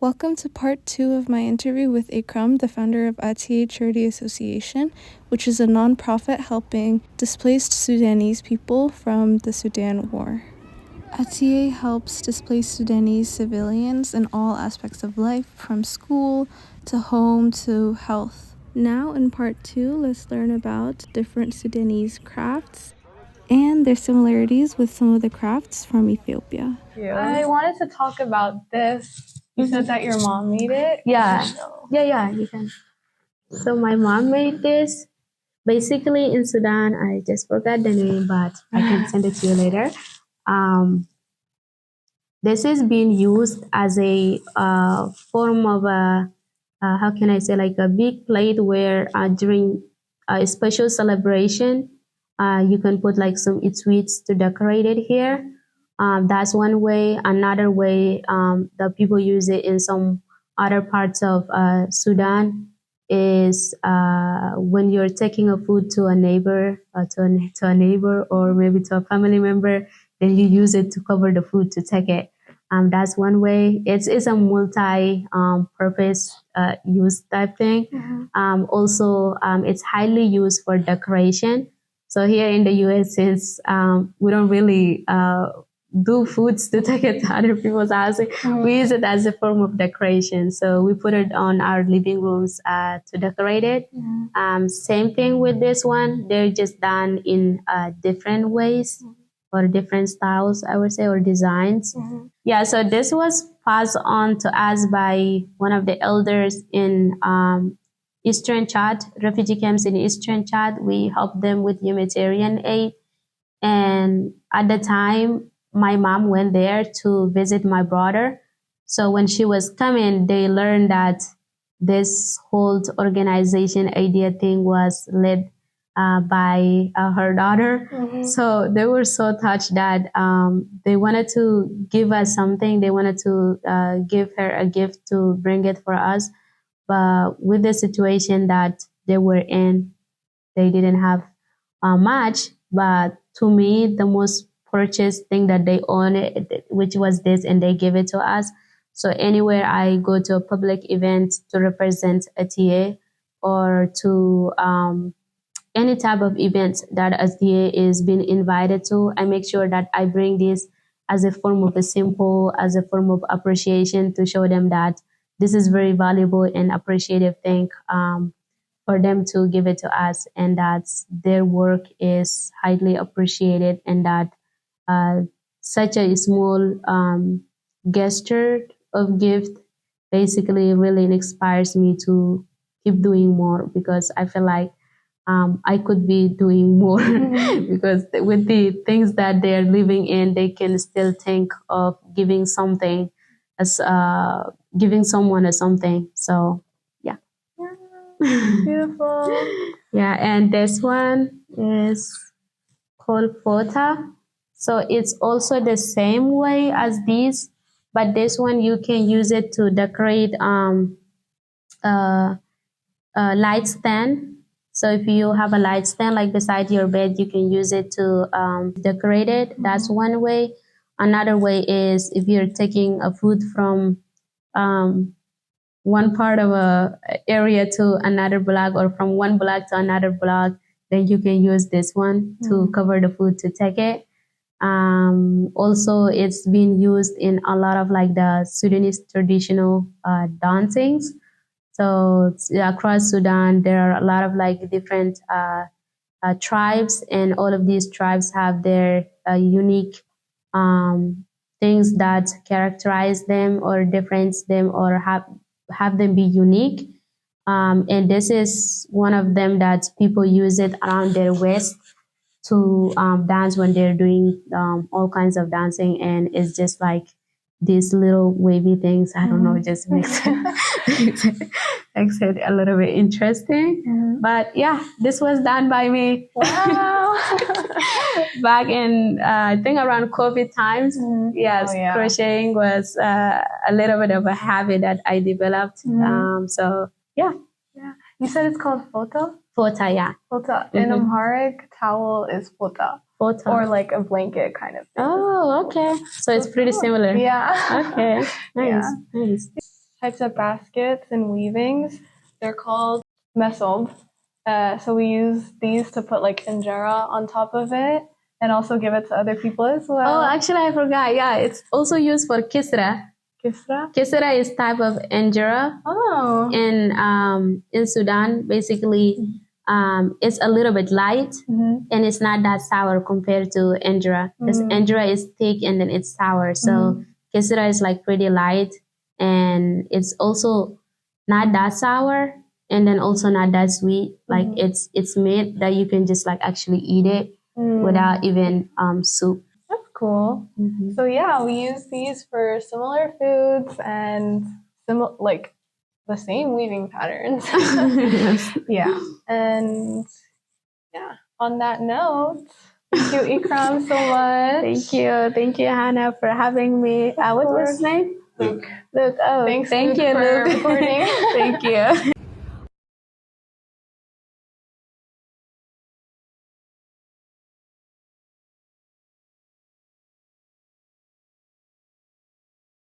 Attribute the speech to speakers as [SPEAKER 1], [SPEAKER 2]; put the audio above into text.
[SPEAKER 1] Welcome to part 2 of my interview with Ikram, the founder of Atiye Charity Association, which is a nonprofit helping displaced Sudanese people from the Sudan war. Atiye helps displaced Sudanese civilians in all aspects of life, from school to home to health. Now in part 2, let's learn about different Sudanese crafts and their similarities with some of the crafts from Ethiopia.
[SPEAKER 2] I wanted to talk about this. You said that your mom made it?
[SPEAKER 3] Yeah, you can. So my mom made this. Basically in Sudan, I just forgot the name, but I can send it to you later. This is being used as a form of a, how can I say, like a big plate where during a special celebration, you can put like some sweets to decorate it here. That's one way. Another way that people use it in some other parts of Sudan is when you're taking a food to a neighbor, to a neighbor, or maybe to a family member, then you use it to cover the food to take it. That's one way. It's a multi-purpose use type thing. Mm-hmm. Also, it's highly used for decoration. So here in the US, since we don't really do foods to take it to other people's houses, we use it as a form of decoration. So we put it on our living rooms to decorate it. Same thing with this one. They're just done in different ways or different styles, I would say, or designs. Yeah, so this was passed on to us by one of the elders in Eastern Chad, refugee camps in Eastern Chad. We helped them with humanitarian aid. And at the time, my mom went there to visit my brother. So when she was coming, they learned that this whole organization idea thing was led by her daughter. So they were so touched that they wanted to give us something. They wanted to give her a gift to bring it for us. But with the situation that they were in, they didn't have much. But to me, the most purchased thing that they own, which was this, and they give it to us. So anywhere I go to a public event to represent Atiye or to any type of event that Atiye is being invited to, I make sure that I bring this as a form of as a form of appreciation to show them that this is very valuable and appreciative thing for them to give it to us, and that their work is highly appreciated, and that such a small gesture of gift basically really inspires me to keep doing more, because I feel like I could be doing more because with the things that they're living in, they can still think of giving something as giving someone or something. So yeah.
[SPEAKER 2] Beautiful.
[SPEAKER 3] Yeah, and this one is called Fota. So it's also the same way as these, but this one you can use it to decorate a light stand. So if you have a light stand like beside your bed, you can use it to decorate it. That's one way. Another way is if you're taking a food from one part of a area to another block, or from one block to another block, then you can use this one to cover the food to take it. Also, it's been used in a lot of like the Sudanese traditional dancings. So across Sudan, there are a lot of like different tribes, and all of these tribes have their unique things that characterize them or difference them or have them be unique. And this is one of them that people use it around their waist to dance when they're doing all kinds of dancing, and it's just like these little wavy things. I don't know, it just makes it a little bit interesting. But yeah, this was done by me.
[SPEAKER 2] Wow.
[SPEAKER 3] Back in I think around COVID times. Yes, crocheting was a little bit of a habit that I developed. So yeah.
[SPEAKER 2] You said it's called Fota?
[SPEAKER 3] Fota, yeah.
[SPEAKER 2] Fota. In Amharic, towel is Fota.
[SPEAKER 3] Fota.
[SPEAKER 2] Or like a blanket kind of thing.
[SPEAKER 3] Oh, okay. So it's pretty similar.
[SPEAKER 2] Yeah.
[SPEAKER 3] Okay. Nice. Nice.
[SPEAKER 2] types of baskets and weavings. They're called mesob. So we use these to put like injera on top of it and also give it to other people as well.
[SPEAKER 3] Oh, actually, I forgot. Yeah, it's also used for kisra.
[SPEAKER 2] Kisra?
[SPEAKER 3] Kisra is type of injera.
[SPEAKER 2] Oh.
[SPEAKER 3] In Sudan, basically, it's a little bit light and it's not that sour compared to injera. Because injera is thick and then it's sour. So kisra is like pretty light and it's also not that sour and then also not that sweet. Like it's meat that you can just like actually eat it without even soup.
[SPEAKER 2] That's cool. So yeah, we use these for similar foods and like the same weaving patterns. Yeah. And yeah, on that note, thank you, Ikram, so much.
[SPEAKER 3] Thank you, Hannah, for having me. What was his name?
[SPEAKER 2] Luke.
[SPEAKER 3] Luke. Oh,
[SPEAKER 2] Thanks,
[SPEAKER 3] thank
[SPEAKER 2] Luke,
[SPEAKER 3] you,
[SPEAKER 2] for
[SPEAKER 3] Luke.
[SPEAKER 2] recording.
[SPEAKER 3] Thank you.